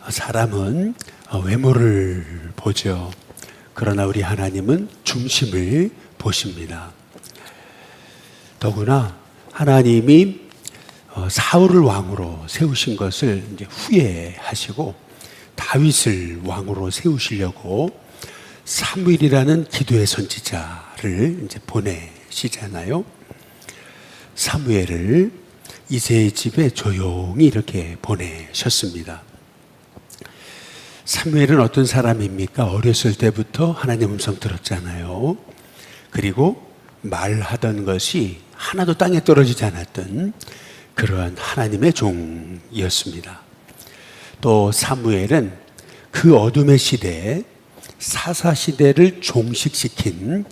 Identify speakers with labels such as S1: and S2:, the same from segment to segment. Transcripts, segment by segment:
S1: 사람은 외모를 보죠. 그러나 우리 하나님은 중심을 보십니다. 더구나 하나님이 사울을 왕으로 세우신 것을 이제 후회하시고 다윗을 왕으로 세우시려고 사무엘이라는 기도의 선지자를 이제 보내시잖아요. 사무엘을 이새의 집에 조용히 이렇게 보내셨습니다. 사무엘은 어떤 사람입니까? 어렸을 때부터 하나님 음성 들었잖아요. 그리고 말하던 것이 하나도 땅에 떨어지지 않았던 그러한 하나님의 종이었습니다. 또 사무엘은 그 어둠의 시대에 사사시대를 종식시킨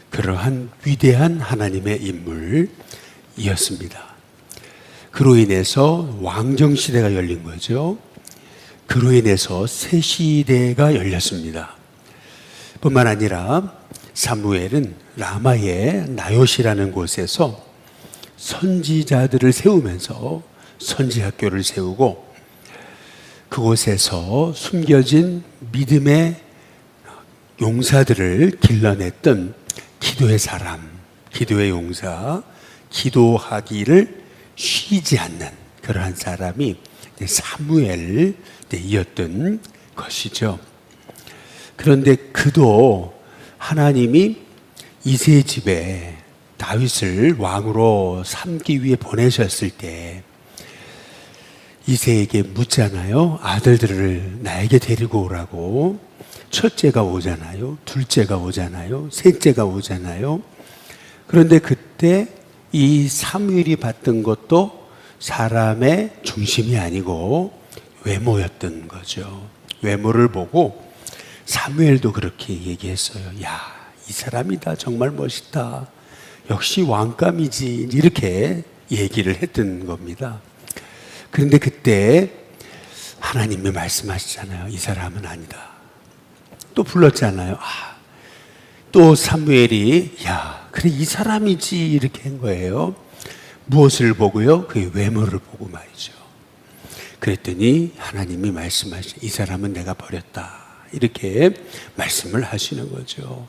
S1: 그러한 위대한 하나님의 인물이었습니다. 그로 인해서 왕정시대가 열린 거죠. 그로 인해서 새 시대가 열렸습니다. 뿐만 아니라 사무엘은 라마의 나요시라는 곳에서 선지자들을 세우면서 선지학교를 세우고 그곳에서 숨겨진 믿음의 용사들을 길러냈던 기도의 사람, 기도의 용사, 기도하기를 쉬지 않는 그러한 사람이 사무엘이었던 것이죠. 그런데 그도 하나님이 이새의 집에 다윗을 왕으로 삼기 위해 보내셨을 때 이새에게 묻잖아요. 아들들을 나에게 데리고 오라고. 첫째가 오잖아요. 둘째가 오잖아요. 셋째가 오잖아요. 그런데 그때 이 사무엘이 봤던 것도 사람의 중심이 아니고 외모였던 거죠. 외모를 보고 사무엘도 그렇게 얘기했어요. 야, 이 사람이다. 정말 멋있다. 역시 왕감이지. 이렇게 얘기를 했던 겁니다. 그런데 그때 하나님이 말씀하시잖아요. 이 사람은 아니다. 또 불렀잖아요. 또 사무엘이 야, 그래 이 사람이지 이렇게 한 거예요. 무엇을 보고요? 그의 외모를 보고 말이죠. 그랬더니 하나님이 말씀하시죠. 이 사람은 내가 버렸다. 이렇게 말씀을 하시는 거죠.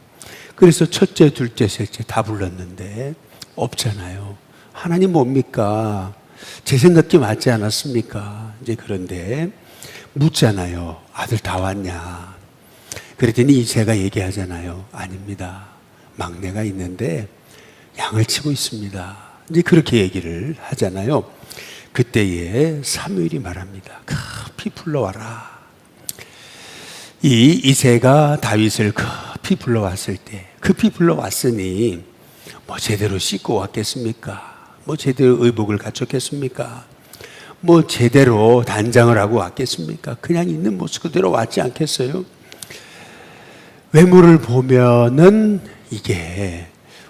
S1: 그래서 첫째, 둘째, 셋째 다 불렀는데 없잖아요. 하나님 뭡니까? 제 생각이 맞지 않았습니까? 이제 그런데 묻잖아요. 아들 다 왔냐? 그랬더니 이새가 얘기하잖아요. 아닙니다. 막내가 있는데 양을 치고 있습니다. 이제 그렇게 얘기를 하잖아요. 그때에 사무엘이 말합니다. 급히 불러와라. 이 이새가 다윗을 급히 불러왔을 때, 급히 불러왔으니 뭐 제대로 씻고 왔겠습니까? 뭐 제대로 의복을 갖췄겠습니까? 뭐 제대로 단장을 하고 왔겠습니까? 그냥 있는 모습 그대로 왔지 않겠어요? 외모를 보면은 이게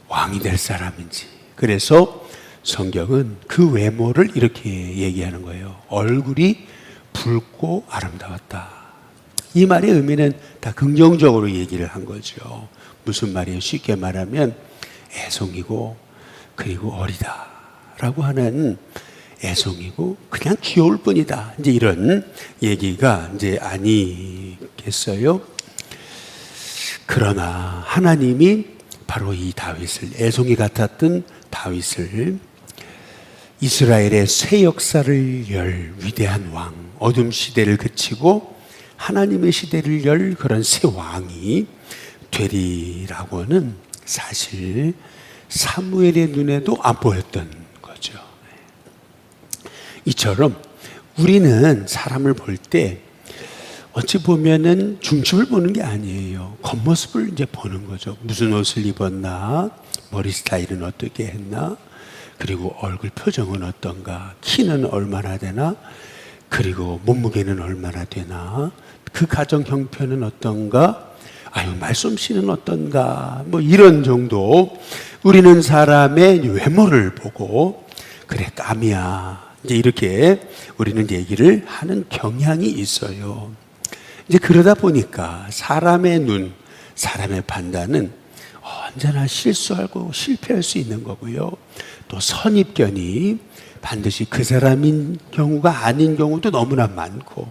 S1: 왕이 될 사람인지. 그래서 성경은 그 외모를 이렇게 얘기하는 거예요. 얼굴이 붉고 아름다웠다. 이 말의 의미는 다 긍정적으로 얘기를 한 거죠. 무슨 말이에요? 쉽게 말하면 애송이고 그리고 어리다 라고 하는 애송이고 그냥 귀여울 뿐이다. 이제 이런 얘기가 이제 아니겠어요? 그러나 하나님이 바로 이 다윗을, 애송이 같았던 다윗을 이스라엘의 새 역사를 열 위대한 왕, 어둠 시대를 그치고 하나님의 시대를 열 그런 새 왕이 되리라고는 사실 사무엘의 눈에도 안 보였던 거죠. 이처럼 우리는 사람을 볼 때 어찌 보면은 중심을 보는 게 아니에요. 겉모습을 이제 보는 거죠. 무슨 옷을 입었나, 머리 스타일은 어떻게 했나, 그리고 얼굴 표정은 어떤가, 키는 얼마나 되나, 그리고 몸무게는 얼마나 되나, 그 가정 형편은 어떤가, 말솜씨는 어떤가, 뭐 이런 정도. 우리는 사람의 외모를 보고 그래 깜이야 이제 이렇게 우리는 얘기를 하는 경향이 있어요. 이제 그러다 보니까 사람의 눈, 사람의 판단은 언제나 실수하고 실패할 수 있는 거고요. 또 선입견이 반드시 그 사람인 경우가 아닌 경우도 너무나 많고,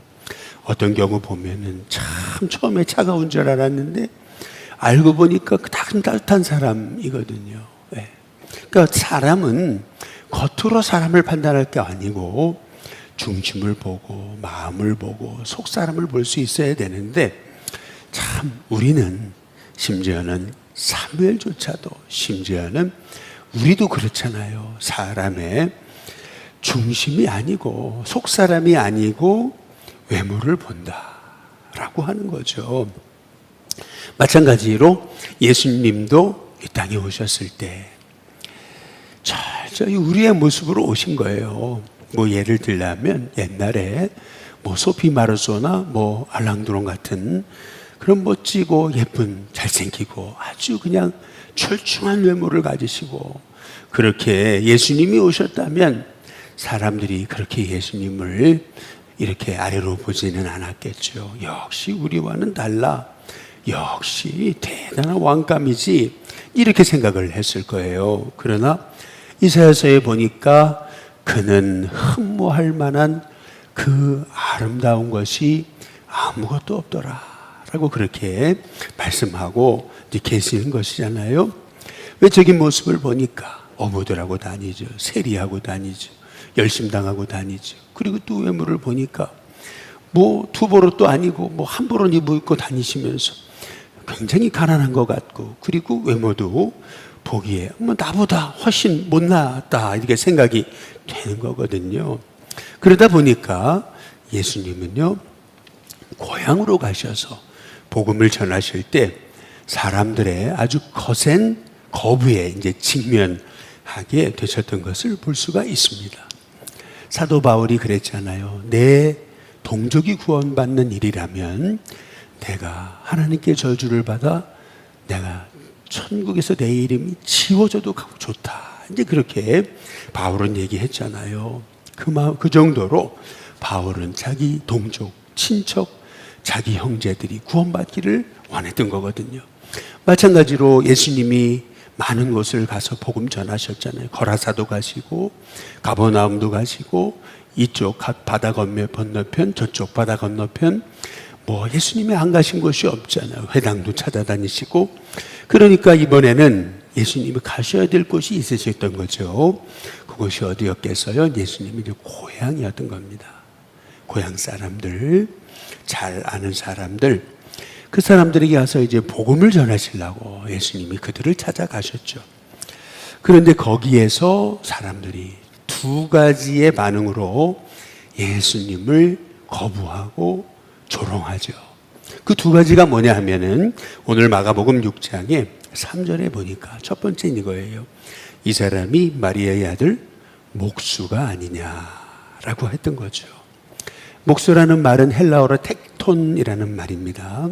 S1: 어떤 경우 보면은 참 처음에 차가운 줄 알았는데 알고 보니까 따뜻한 사람이거든요. 네. 그러니까 사람은 겉으로 사람을 판단할 게 아니고 중심을 보고 마음을 보고 속 사람을 볼 수 있어야 되는데 참 우리는 심지어는 사무엘조차도 심지어는 우리도 그렇잖아요. 사람의 중심이 아니고 속 사람이 아니고 외모를 본다라고 하는 거죠. 마찬가지로 예수님도 이 땅에 오셨을 때 철저히 우리의 모습으로 오신 거예요. 뭐 예를 들자면 옛날에 뭐 소피 마르소나 뭐 알랑드롱 같은 그런 멋지고 예쁜 잘생기고 아주 그냥 출중한 외모를 가지시고 그렇게 예수님이 오셨다면 사람들이 그렇게 예수님을 이렇게 아래로 보지는 않았겠죠. 역시 우리와는 달라. 역시 대단한 왕감이지. 이렇게 생각을 했을 거예요. 그러나 이사야서에 보니까 그는 흠모할 만한 그 아름다운 것이 아무것도 없더라 라고 그렇게 말씀하고 이제 계시는 것이잖아요. 외적인 모습을 보니까 어부들하고 다니죠. 세리하고 다니죠. 열심당하고 다니죠. 그리고 또 외모를 보니까 뭐 두벌옷도 아니고 뭐 한 벌옷 입고 다니시면서 굉장히 가난한 것 같고 그리고 외모도 보기에 뭐 나보다 훨씬 못났다 이렇게 생각이 되는 거거든요. 그러다 보니까 예수님은요 고향으로 가셔서 복음을 전하실 때 사람들의 아주 거센 거부에 이제 직면하게 되셨던 것을 볼 수가 있습니다. 사도 바울이 그랬잖아요. 내 동족이 구원받는 일이라면 내가 하나님께 저주를 받아 내가 천국에서 내 이름이 지워져도 좋다. 이제 그렇게 바울은 얘기했잖아요. 그 정도로 바울은 자기 동족, 친척, 자기 형제들이 구원받기를 원했던 거거든요. 마찬가지로 예수님이 많은 곳을 가서 복음 전하셨잖아요. 거라사도 가시고 가버나움도 가시고 이쪽 바다 건너편 저쪽 바다 건너편 뭐 예수님이 안 가신 곳이 없잖아요. 회당도 찾아다니시고 그러니까 이번에는 예수님이 가셔야 될 곳이 있으셨던 거죠. 그곳이 어디였겠어요? 예수님이 고향이었던 겁니다. 고향 사람들, 잘 아는 사람들, 그 사람들에게 가서 이제 복음을 전하시려고 예수님이 그들을 찾아가셨죠. 그런데 거기에서 사람들이 두 가지의 반응으로 예수님을 거부하고 조롱하죠. 그 두 가지가 뭐냐 하면은 오늘 마가복음 6장에 3절에 보니까 첫 번째는 이거예요. 이 사람이 마리아의 아들 목수가 아니냐라고 했던 거죠. 목수라는 말은 헬라어로 텍톤이라는 말입니다.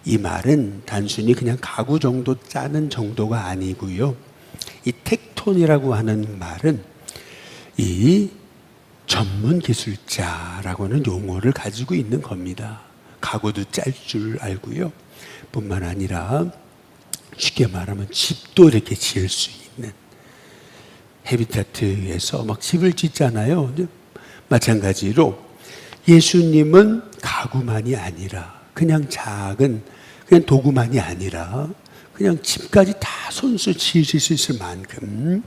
S1: 이 말은 단순히 그냥 가구 정도 짜는 정도가 아니고요. 이 텍톤이라고 하는 말은 이 전문 기술자라고 하는 용어를 가지고 있는 겁니다. 가구도 짤 줄 알고요. 뿐만 아니라 쉽게 말하면 집도 이렇게 지을 수 있는 헤비타트에서 막 집을 짓잖아요. 마찬가지로 예수님은 가구만이 아니라 그냥 작은 그냥 도구만이 아니라 그냥 집까지 다 손수 지으실 수 있을 만큼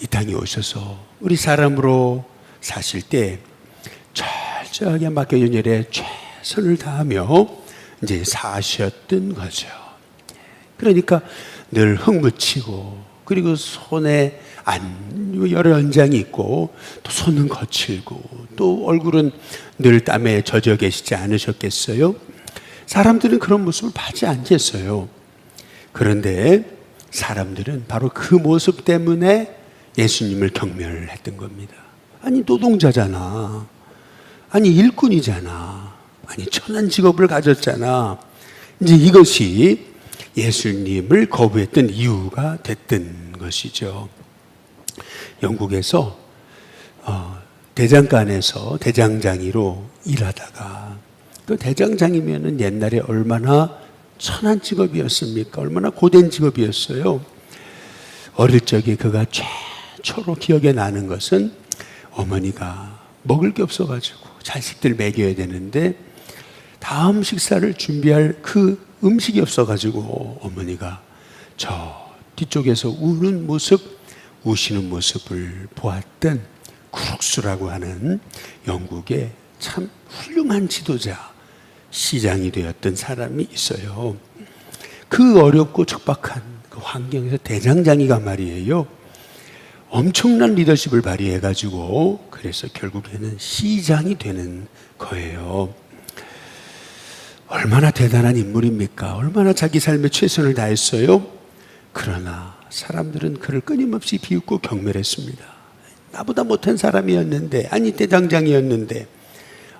S1: 이 땅에 오셔서 우리 사람으로 사실 때 철저하게 맡겨진 일에 최선을 다하며 이제 사셨던 거죠. 그러니까 늘 흙묻히고 그리고 손에 여러 연장이 있고 또 손은 거칠고 또 얼굴은 늘 땀에 젖어 계시지 않으셨겠어요? 사람들은 그런 모습을 받지 않겠어요. 그런데 사람들은 바로 그 모습 때문에 예수님을 경멸했던 겁니다. 아니 노동자잖아. 아니 일꾼이잖아. 아니 천한 직업을 가졌잖아. 이제 이것이 예수님을 거부했던 이유가 됐던 것이죠. 영국에서 대장간에서 대장장이로 일하다가 그 대장장이면은 옛날에 얼마나 천한 직업이었습니까? 얼마나 고된 직업이었어요. 어릴 적에 그가 최초로 기억에 나는 것은 어머니가 먹을 게 없어가지고 자식들 먹여야 되는데 다음 식사를 준비할 그 음식이 없어가지고 어머니가 저 뒤쪽에서 우시는 모습을 보았던 크룩스라고 하는 영국의 참 훌륭한 지도자, 시장이 되었던 사람이 있어요. 그 어렵고 척박한 그 환경에서 대장장이가 말이에요, 엄청난 리더십을 발휘해가지고 그래서 결국에는 시장이 되는 거예요. 얼마나 대단한 인물입니까? 얼마나 자기 삶에 최선을 다했어요? 그러나 사람들은 그를 끊임없이 비웃고 경멸했습니다. 나보다 못한 사람이었는데, 아니 대장장이었는데,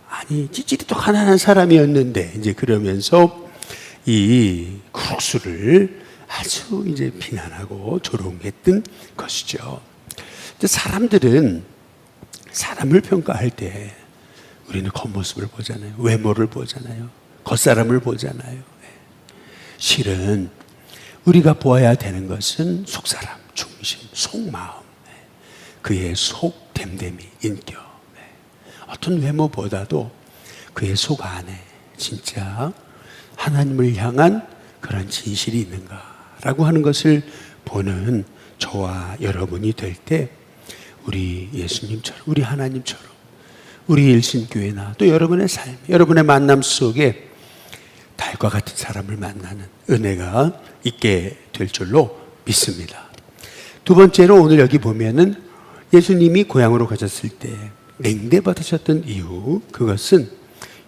S1: 아니 찌질이도 가난한 사람이었는데, 이제 그러면서 이 크룩스를 아주 이제 비난하고 조롱했던 것이죠. 사람들은 사람을 평가할 때 우리는 겉모습을 보잖아요. 외모를 보잖아요. 겉사람을 보잖아요. 실은 우리가 보아야 되는 것은 속사람, 중심, 속마음, 그의 속됨됨이, 인격. 어떤 외모보다도 그의 속 안에 진짜 하나님을 향한 그런 진실이 있는가라고 하는 것을 보는 저와 여러분이 될 때 우리 예수님처럼, 우리 하나님처럼, 우리 일신교회나 또 여러분의 삶, 여러분의 만남 속에 달과 같은 사람을 만나는 은혜가 있게 될 줄로 믿습니다. 두 번째로 오늘 여기 보면은 예수님이 고향으로 가셨을 때 냉대받으셨던 이유, 그것은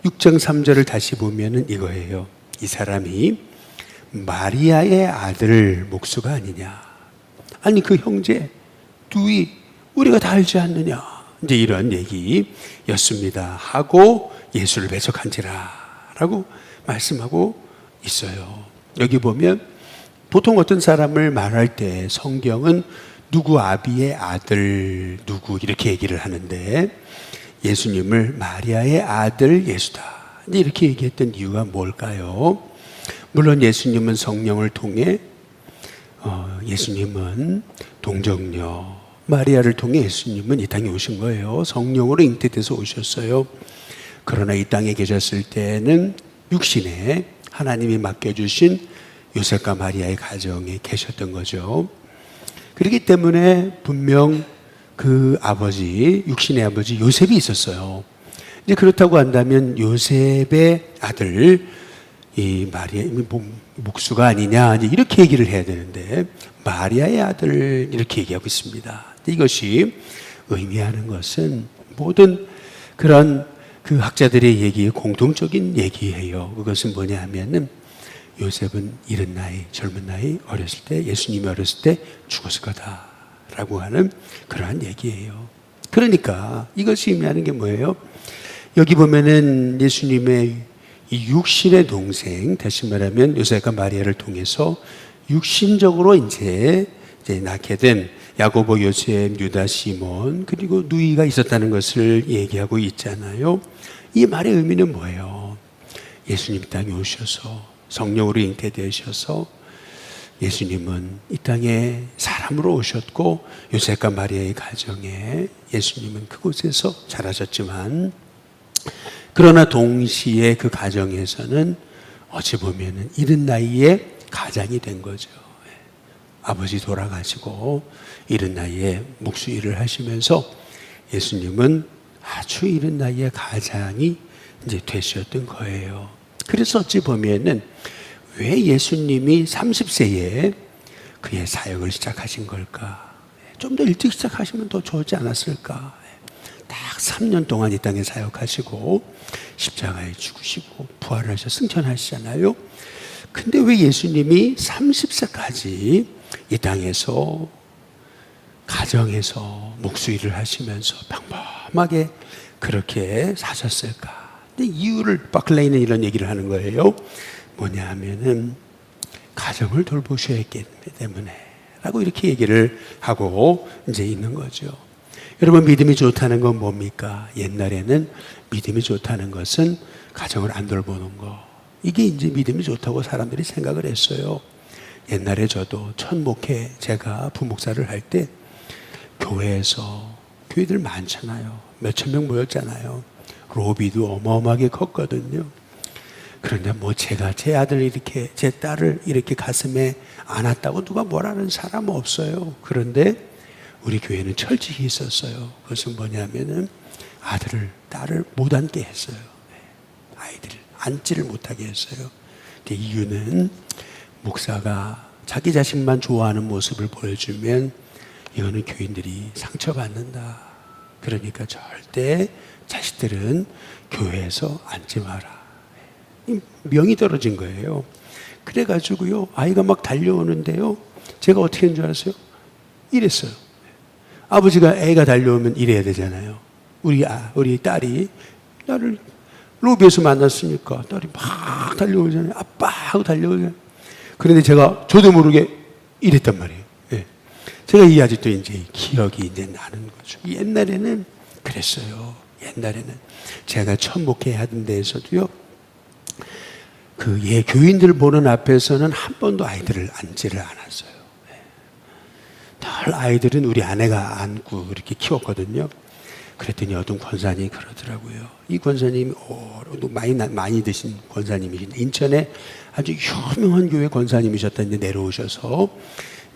S1: 6장 3절을 다시 보면은 이거예요. 이 사람이 마리아의 아들 목수가 아니냐. 아니 그 형제 둘이 우리가 다 알지 않느냐. 이제 이런 얘기였습니다. 하고 예수를 배척한지라 라고 말씀하고 있어요. 여기 보면 보통 어떤 사람을 말할 때 성경은 누구 아비의 아들 누구 이렇게 얘기를 하는데 예수님을 마리아의 아들 예수다 이렇게 얘기했던 이유가 뭘까요? 물론 예수님은 성령을 통해 예수님은 동정녀 마리아를 통해 예수님은 이 땅에 오신 거예요. 성령으로 잉태돼서 오셨어요. 그러나 이 땅에 계셨을 때는 육신에 하나님이 맡겨주신 요셉과 마리아의 가정에 계셨던 거죠. 그렇기 때문에 분명 그 아버지, 육신의 아버지 요셉이 있었어요. 이제 그렇다고 한다면 요셉의 아들 이 마리아 목수가 아니냐 이렇게 얘기를 해야 되는데 마리아의 아들 이렇게 얘기하고 있습니다. 이것이 의미하는 것은 모든 그런 그 학자들의 얘기의 공통적인 얘기예요. 그것은 뭐냐 하면은 요셉은 이른 나이, 젊은 나이, 어렸을 때 예수님이 어렸을 때 죽었을 거다라고 하는 그러한 얘기예요. 그러니까 이것이 의미하는 게 뭐예요? 여기 보면은 예수님의 이 육신의 동생, 다시 말하면 요셉과 마리아를 통해서 육신적으로 이제 낳게 된 야고보, 요셉, 유다, 시몬 그리고 누이가 있었다는 것을 얘기하고 있잖아요. 이 말의 의미는 뭐예요? 예수님 땅에 오셔서 성령으로 잉태되셔서 예수님은 이 땅에 사람으로 오셨고 요셉과 마리아의 가정에 예수님은 그곳에서 자라셨지만 그러나 동시에 그 가정에서는 어찌 보면은 이른 나이에 가장이 된 거죠. 아버지 돌아가시고 이른 나이에 목수 일을 하시면서 예수님은 아주 이른 나이에 가장이 이제 되셨던 거예요. 그래서 어찌 보면은 왜 예수님이 30세에 그의 사역을 시작하신 걸까? 좀 더 일찍 시작하시면 더 좋지 않았을까? 딱 3년 동안 이 땅에 사역하시고 십자가에 죽으시고 부활하셔 승천하시잖아요. 근데 왜 예수님이 30세까지 이 땅에서 가정에서 목수일을 하시면서 평범하게 그렇게 사셨을까? 근데 이유를 바클레이는 이런 얘기를 하는 거예요. 뭐냐 하면은 가정을 돌보셔야 했기 때문에 라고 이렇게 얘기를 하고 이제 있는 거죠. 여러분 믿음이 좋다는 건 뭡니까? 옛날에는 믿음이 좋다는 것은 가정을 안 돌보는 거. 이게 이제 믿음이 좋다고 사람들이 생각을 했어요. 옛날에 저도 첫 목회 제가 부목사를 할 때 교회에서 교회들 많잖아요. 몇천 명 모였잖아요. 로비도 어마어마하게 컸거든요. 그런데 뭐 제가 제 아들 이렇게, 제 딸을 이렇게 가슴에 안았다고 누가 뭐라는 사람 없어요. 그런데 우리 교회는 철칙이 있었어요. 그것은 뭐냐면은 아들을, 딸을 못 앉게 했어요. 아이들을 앉지를 못하게 했어요. 근데 이유는 목사가 자기 자신만 좋아하는 모습을 보여주면 이거는 교인들이 상처받는다. 그러니까 절대 자식들은 교회에서 앉지 마라. 명이 떨어진 거예요. 그래가지고요, 아이가 막 달려오는데요, 제가 어떻게 한 줄 아세요? 이랬어요. 아버지가 애가 달려오면 이래야 되잖아요. 우리 딸이 나를 로비에서 만났으니까 딸이 막 달려오잖아요. 아빠 하고 달려오잖아요. 그런데 저도 모르게 이랬단 말이에요. 예. 제가 이 아직도 이제 기억이 이제 나는 거죠. 옛날에는 그랬어요. 옛날에는 제가 처음 목회하던 데에서도요, 교인들 보는 앞에서는 한 번도 아이들을 앉지를 않았어요. 늘 아이들은 우리 아내가 안고 이렇게 키웠거든요. 그랬더니 어떤 권사님이 그러더라고요. 이 권사님이 많이 드신 권사님이신데, 인천에 아주 유명한 교회 권사님이셨다는데 내려오셔서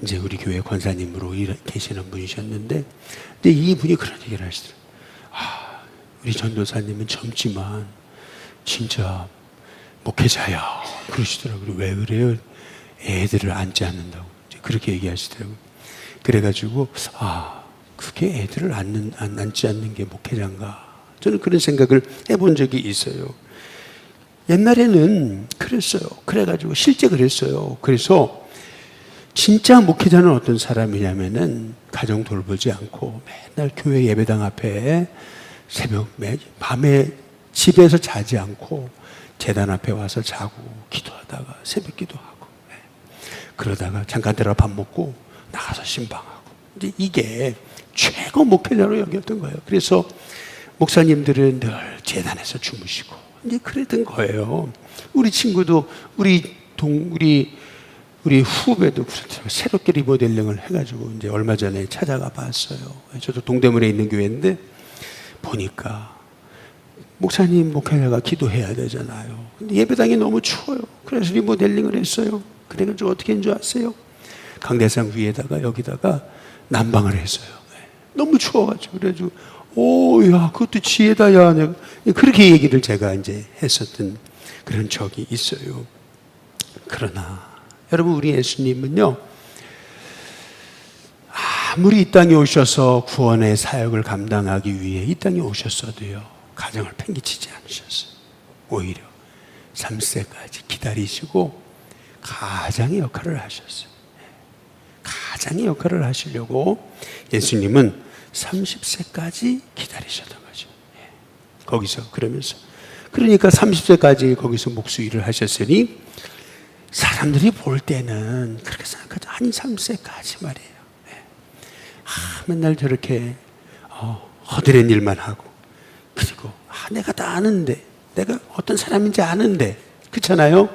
S1: 이제 우리 교회 권사님으로 계시는 분이셨는데, 근데 이 분이 그런 얘기를 하시더라고요. 우리 전도사님은 젊지만 진짜 목회자야 그러시더라고요. 왜 그래요? 애들을 앉지 않는다고 그렇게 얘기하시더라고요. 그래가지고 그게 애들을 앉지 않는 게 목회자인가? 저는 그런 생각을 해본 적이 있어요. 옛날에는 그랬어요. 그래가지고 실제 그랬어요. 그래서 진짜 목회자는 어떤 사람이냐면은 가정 돌보지 않고 맨날 교회 예배당 앞에 밤에 집에서 자지 않고 제단 앞에 와서 자고 기도하다가 새벽 기도하고, 그러다가 잠깐 들어가 밥 먹고 나가서 신방하고, 이제 이게 최고 목회자로 여겼던 거예요. 그래서 목사님들은 늘 제단에서 주무시고 이제 그랬던 거예요. 우리 친구도 우리 후배도 그렇더라고요. 새롭게 리모델링을 해가지고 이제 얼마 전에 찾아가 봤어요. 저도 동대문에 있는 교회인데 보니까 목사님, 목회자가 기도해야 되잖아요. 근데 예배당이 너무 추워요. 그래서 리모델링을 했어요. 그래가지고 어떻게 한 줄 아세요? 강대상 위에다가 여기다가 난방을 했어요. 너무 추워가지고. 그래가지고 야, 그것도 지혜다, 야. 내가 그렇게 얘기를 제가 이제 했었던 그런 적이 있어요. 그러나 여러분, 우리 예수님은요, 아무리 이 땅에 오셔서 구원의 사역을 감당하기 위해 이 땅에 오셨어도요, 가정을 팽개치지 않으셨어요. 오히려 3세까지 기다리시고 가장의 역할을 하셨어요. 가장의 역할을 하시려고 예수님은 30세까지 기다리셨던 거죠. 거기서 그러니까 30세까지 거기서 목수일을 하셨으니 사람들이 볼 때는 그렇게 생각하죠. 아니 3세까지 말이에요. 맨날 저렇게 허드렛 일만 하고, 그리고 내가 다 아는데, 내가 어떤 사람인지 아는데, 그렇잖아요?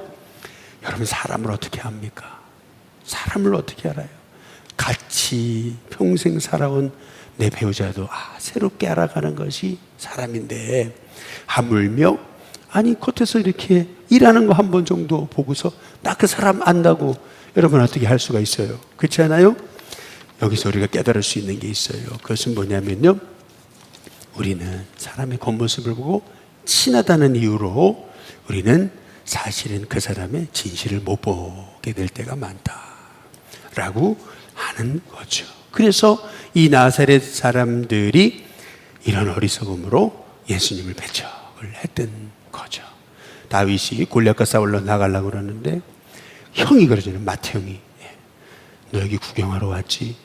S1: 여러분, 사람을 어떻게 압니까? 사람을 어떻게 알아요? 같이 평생 살아온 내 배우자도 새롭게 알아가는 것이 사람인데, 하물며 겉에서 이렇게 일하는 거 한 번 정도 보고서 딱 그 사람 안다고 여러분 어떻게 할 수가 있어요? 그렇지 않아요? 여기서 우리가 깨달을 수 있는 게 있어요. 그것은 뭐냐면요, 우리는 사람의 겉모습을 보고 친하다는 이유로 우리는 사실은 그 사람의 진실을 못 보게 될 때가 많다라고 하는 거죠. 그래서 이 나사렛 사람들이 이런 어리석음으로 예수님을 배척을 했던 거죠. 다윗이 골리앗과 싸우러 나가려고 그러는데 형이 그러잖아요. 마태 형이, 너 여기 구경하러 왔지?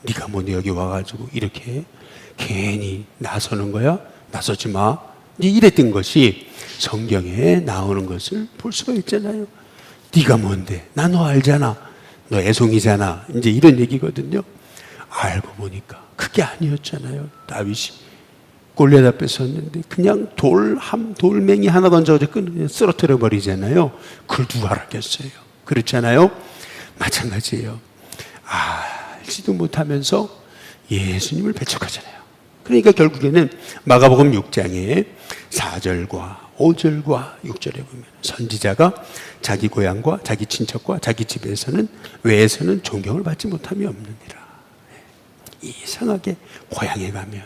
S1: 네가 뭔데 여기 와가지고 이렇게 괜히 나서는 거야? 나서지 마. 이제 이랬던 것이 성경에 나오는 것을 볼 수가 있잖아요. 네가 뭔데? 나 너 알잖아. 너 애송이잖아. 이제 이런 얘기거든요. 알고 보니까 그게 아니었잖아요. 다윗이 골리앗 앞에 섰는데 그냥 돌멩이 하나 던져서 그냥 쓰러뜨려 버리잖아요. 그걸 누가 알았겠어요? 그렇잖아요. 마찬가지예요. 알지도 못하면서 예수님을 배척하잖아요. 그러니까 결국에는 마가복음 6장에 4절과 5절과 6절에 보면 선지자가 자기 고향과 자기 친척과 자기 집에서는 외에서는 존경을 받지 못함이 없느니라. 이상하게 고향에 가면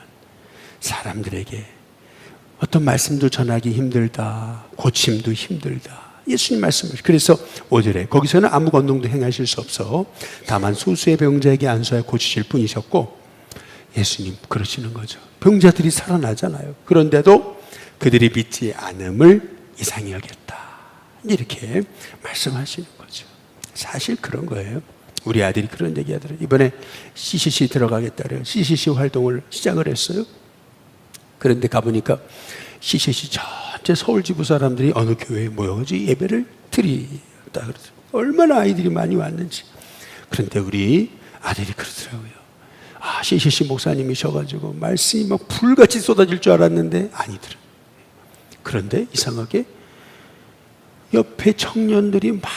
S1: 사람들에게 어떤 말씀도 전하기 힘들다, 고침도 힘들다. 예수님 말씀을. 그래서 5절에 거기서는 아무 권능도 행하실 수 없어 다만 소수의 병자에게 안수하여 고치실 뿐이셨고, 예수님 그러시는 거죠. 병자들이 살아나잖아요. 그런데도 그들이 믿지 않음을 이상히 여겼다, 이렇게 말씀하시는 거죠. 사실 그런 거예요. 우리 아들이 그런 얘기 하더라고요. 이번에 CCC 들어가겠다 그래요. CCC 활동을 시작을 했어요. 그런데 가보니까 CCC 전체 서울지부 사람들이 어느 교회에 모여가지고 예배를 드리다 그러죠. 얼마나 아이들이 많이 왔는지. 그런데 우리 아들이 그러더라고요. CCC 목사님이셔가지고 말씀이 막 불같이 쏟아질 줄 알았는데 아니더라. 그런데 이상하게 옆에 청년들이 막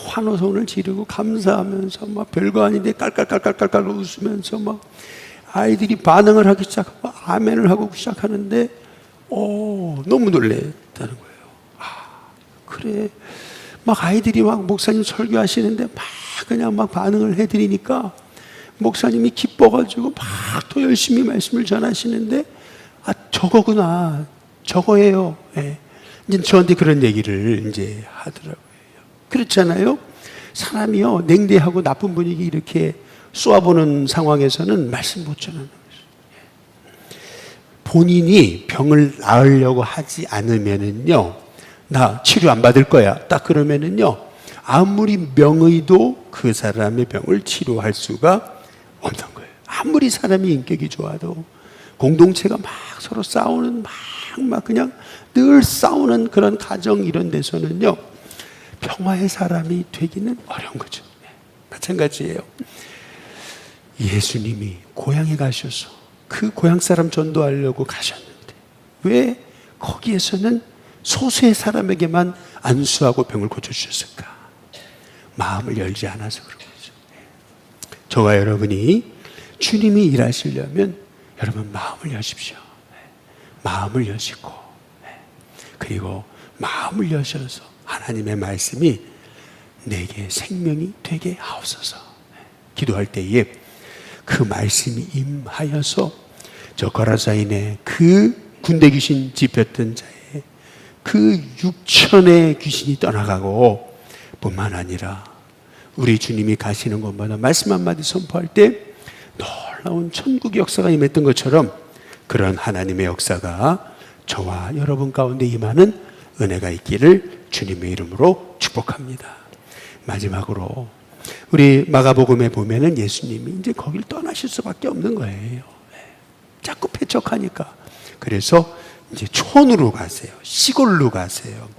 S1: 환호성을 지르고 감사하면서 막 별거 아닌데 깔깔깔깔깔깔 웃으면서 막 아이들이 반응을 하기 시작하고 아멘을 하고 시작하는데 너무 놀랬다는 거예요. 그래. 막 아이들이 막 목사님 설교하시는데 막 그냥 막 반응을 해드리니까 목사님이 기뻐가지고 막 더 열심히 말씀을 전하시는데 저거구나, 저거예요. 예. 이제 저한테 그런 얘기를 이제 하더라고요. 그렇잖아요. 사람이요 냉대하고 나쁜 분위기 이렇게 쏘아보는 상황에서는 말씀 못 전하는 거죠. 본인이 병을 나으려고 하지 않으면은요, 나 치료 안 받을 거야 딱 그러면은요, 아무리 명의도 그 사람의 병을 치료할 수가 없는 거예요. 아무리 사람이 인격이 좋아도 공동체가 막 서로 싸우는 막 그냥 늘 싸우는 그런 가정 이런 데서는요, 평화의 사람이 되기는 어려운 거죠. 마찬가지예요. 예수님이 고향에 가셔서 그 고향 사람 전도하려고 가셨는데 왜 거기에서는 소수의 사람에게만 안수하고 병을 고쳐주셨을까? 마음을 열지 않아서 그런 거죠. 저와 여러분이 주님이 일하시려면 여러분 마음을 여십시오. 마음을 여시고, 그리고 마음을 여셔서 하나님의 말씀이 내게 생명이 되게 하옵소서. 기도할 때에 그 말씀이 임하여서 저 거라사인의 그 군대 귀신 집혔던 자의 그 6천의 귀신이 떠나가고, 뿐만 아니라 우리 주님이 가시는 곳마다 말씀 한마디 선포할 때 놀라운 천국의 역사가 임했던 것처럼 그런 하나님의 역사가 저와 여러분 가운데 임하는 은혜가 있기를 주님의 이름으로 축복합니다. 마지막으로 우리 마가복음에 보면은 예수님이 이제 거길 떠나실 수밖에 없는 거예요. 자꾸 패척하니까. 그래서 이제 촌으로 가세요. 시골로 가세요.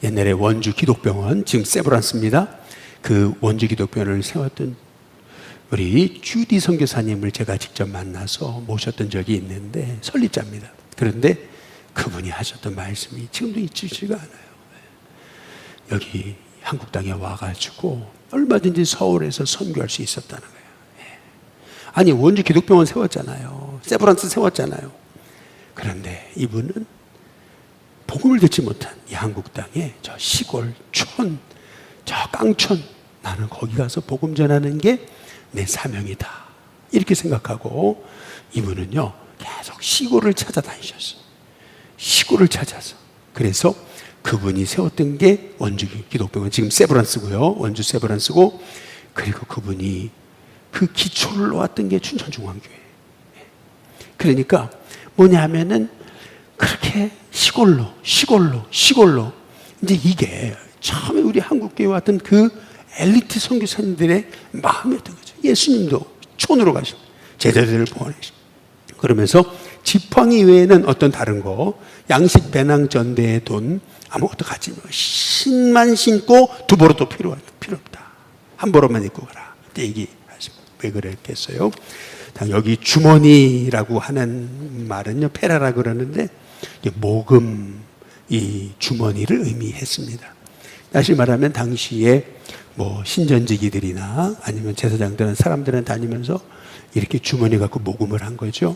S1: 옛날에 원주 기독병원, 지금 세브란스입니다. 그 원주 기독병원을 세웠던 우리 주디 선교사님을 제가 직접 만나서 모셨던 적이 있는데 설립자입니다. 그런데 그분이 하셨던 말씀이 지금도 잊히지가 않아요. 여기 한국 땅에 와가지고 얼마든지 서울에서 선교할 수 있었다는 거예요. 아니 원주 기독병원 세웠잖아요. 세브란스 세웠잖아요. 그런데 이분은 복음을 듣지 못한 이 한국 땅에 저 시골 촌, 저 깡촌, 나는 거기 가서 복음 전하는 게 내 사명이다 이렇게 생각하고 이분은요 계속 시골을 찾아다니셨어요. 시골을 찾아서. 그래서 그분이 세웠던 게 원주 기독병원, 지금 세브란스고요. 원주 세브란스고, 그리고 그분이 그 기초를 놓았던 게 춘천중앙교회. 그러니까 뭐냐 하면은 그렇게 시골로 이제 이게 처음에 우리 한국교회 왔던 그 엘리트 선교사님들의 마음이었던 거죠. 예수님도 촌으로 가시고 제자들을 보내시고 그러면서 지팡이 외에는 어떤 다른 거, 양식 배낭 전대의 돈 아무것도 가지 마. 신만 신고 두 보로도 필요 없다. 한 보로만 입고 가라. 그때 얘기하십니다. 왜 그랬겠어요? 여기 주머니라고 하는 말은요, 페라라 그러는데 모금 이 주머니를 의미했습니다. 다시 말하면 당시에 뭐 신전지기들이나 아니면 제사장들은 사람들은 다니면서 이렇게 주머니 갖고 모금을 한 거죠.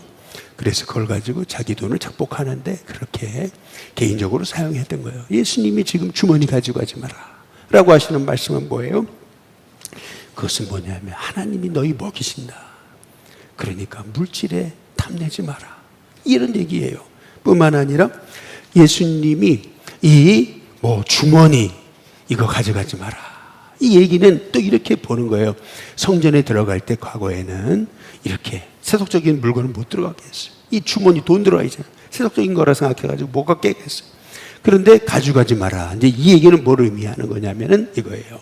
S1: 그래서 그걸 가지고 자기 돈을 착복하는데 그렇게 개인적으로 사용했던 거예요. 예수님이 지금 주머니 가지고 가지 마라 라고 하시는 말씀은 뭐예요? 그것은 뭐냐면 하나님이 너희 먹이신다. 그러니까 물질에 탐내지 마라. 이런 얘기예요. 뿐만 아니라 예수님이 이 주머니 이거 가져가지 마라. 이 얘기는 또 이렇게 보는 거예요. 성전에 들어갈 때 과거에는 이렇게 세속적인 물건은 못 들어가게 했어요. 이 주머니 돈 들어가 있잖아요. 세속적인 거라 생각해가지고 못 갖게 했어요. 그런데 가져가지 마라. 이제 이 얘기는 뭘 의미하는 거냐면은 이거예요.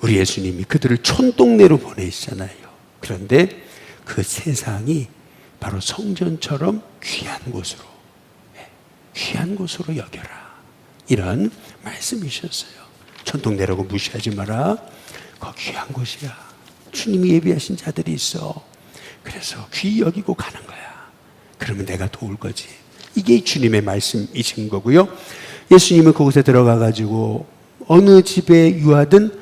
S1: 우리 예수님이 그들을 촌동네로 보내시잖아요. 그런데 그 세상이 바로 성전처럼 귀한 곳으로 여겨라. 이런 말씀이셨어요. 촌동네라고 무시하지 마라. 거 귀한 곳이야. 주님이 예비하신 자들이 있어. 그래서 귀히 여기고 가는 거야. 그러면 내가 도울 거지. 이게 주님의 말씀이신 거고요. 예수님은 그곳에 들어가가지고 어느 집에 유하든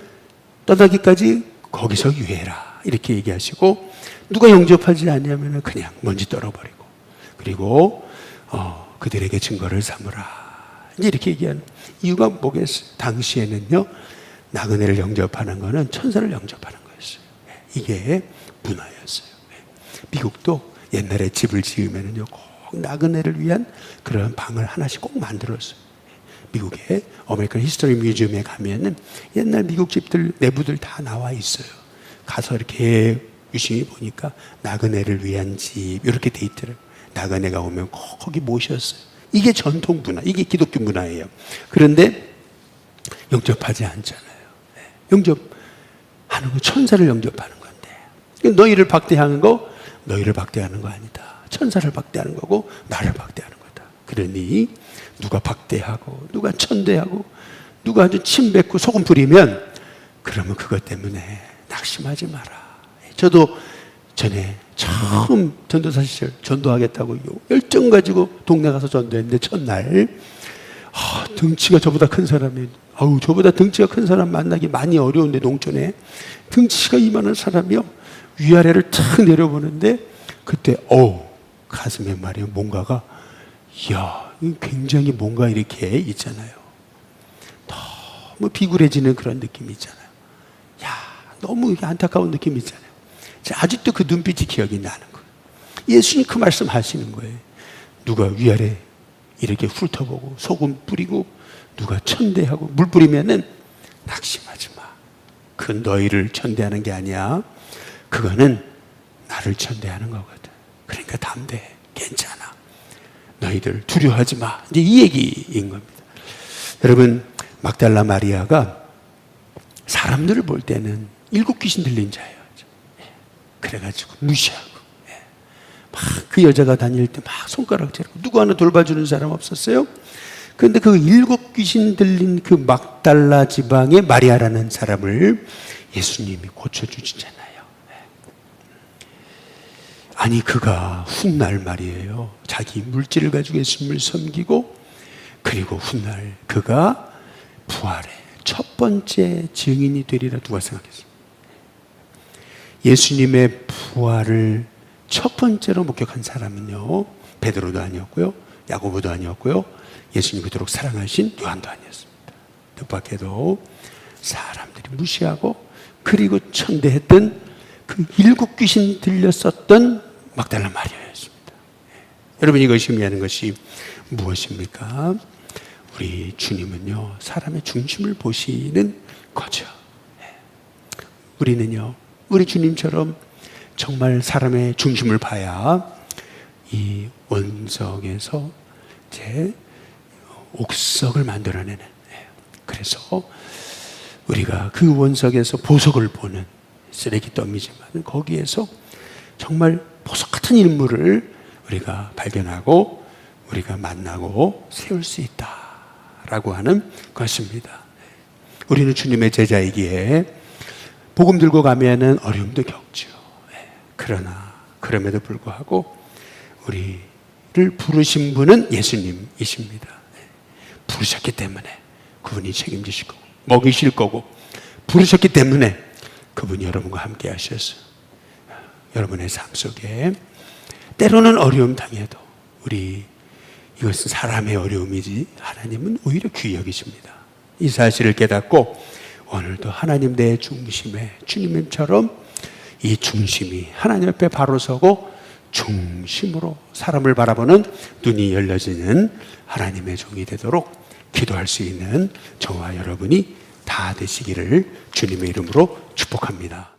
S1: 떠나기까지 거기서 유해라. 이렇게 얘기하시고 누가 영접하지 않냐면 그냥 먼지 떨어버리고 그리고 그들에게 증거를 삼으라. 이제 이렇게 얘기하는 이유가 뭐겠어요? 당시에는요, 나그네를 영접하는 거는 천사를 영접하는 거였어요. 이게 문화였어요. 미국도 옛날에 집을 지으면은요, 꼭 나그네를 위한 그런 방을 하나씩 꼭 만들었어요. 미국의 어메리칸 히스토리 뮤지엄에 가면은 옛날 미국 집들 내부들 다 나와 있어요. 가서 이렇게 유심히 보니까 나그네를 위한 집 이렇게 돼 있더라고요. 나그네가 오면 꼭 거기 모셨어요. 이게 전통 문화, 이게 기독교 문화예요. 그런데 영접하지 않잖아요. 영접하는 건 천사를 영접하는 건데 너희를 박대하는 거 너희를 박대하는 거 아니다. 천사를 박대하는 거고 나를 박대하는 거다. 그러니 누가 박대하고 누가 천대하고 누가 아주 침 뱉고 소금 뿌리면 그러면 그것 때문에 낙심하지 마라. 저도 전에 처음 전도사 시절 전도하겠다고 열정 가지고 동네 가서 전도했는데 첫날 등치가 저보다 큰 사람이 저보다 등치가 큰 사람 만나기 많이 어려운데 농촌에 등치가 이만한 사람이요 위아래를 탁 내려보는데 그때 가슴에 말이요 뭔가가 굉장히 뭔가 이렇게 있잖아요. 너무 비굴해지는 그런 느낌이 있잖아요. 너무 안타까운 느낌이 있잖아요. 아직도 그 눈빛이 기억이 나는 거예요. 예수님 그 말씀 하시는 거예요. 누가 위아래 이렇게 훑어보고 소금 뿌리고 누가 천대하고 물 뿌리면은 낙심하지 마. 그건 너희를 천대하는 게 아니야. 그거는 나를 천대하는 거거든. 그러니까 담대해. 괜찮아. 너희들 두려워하지 마. 이제 이 얘기인 겁니다. 여러분, 막달라 마리아가 사람들을 볼 때는 7 귀신 들린 자예요. 그래가지고 무시하고 막 그 여자가 다닐 때 막 손가락질하고 누구 하나 돌봐주는 사람 없었어요? 그런데 그 7 귀신 들린 그 막달라 지방의 마리아라는 사람을 예수님이 고쳐주시잖아요. 아니 그가 훗날 말이에요. 자기 물질을 가지고 예수님을 섬기고 그리고 훗날 그가 부활의 첫 번째 증인이 되리라. 누가 생각했어요? 예수님의 부활을 첫 번째로 목격한 사람은요 베드로도 아니었고요 야고보도 아니었고요 예수님 그토록 사랑하신 요한도 아니었습니다. 뜻밖에도 사람들이 무시하고 그리고 천대했던 그 7 귀신 들렸었던 막달라 마리아였습니다. 여러분 이것이 의미하는 것이 무엇입니까? 우리 주님은요 사람의 중심을 보시는 거죠. 우리는요 우리 주님처럼 정말 사람의 중심을 봐야 이 원석에서 제 옥석을 만들어내는, 그래서 우리가 그 원석에서 보석을 보는 쓰레기 더미지만 거기에서 정말 보석 같은 인물을 우리가 발견하고 우리가 만나고 세울 수 있다라고 하는 것입니다. 우리는 주님의 제자이기에 복음 들고 가면은 어려움도 겪죠. 그러나 그럼에도 불구하고 우리를 부르신 분은 예수님이십니다. 부르셨기 때문에 그분이 책임지실 거고 먹이실 거고 부르셨기 때문에 그분이 여러분과 함께 하셨어요. 여러분의 삶 속에 때로는 어려움 당해도 이것은 사람의 어려움이지 하나님은 오히려 귀히 여기십니다. 이 사실을 깨닫고 오늘도 하나님 내 중심에 주님처럼 이 중심이 하나님 앞에 바로 서고 중심으로 사람을 바라보는 눈이 열려지는 하나님의 종이 되도록 기도할 수 있는 저와 여러분이 다 되시기를 주님의 이름으로 축복합니다.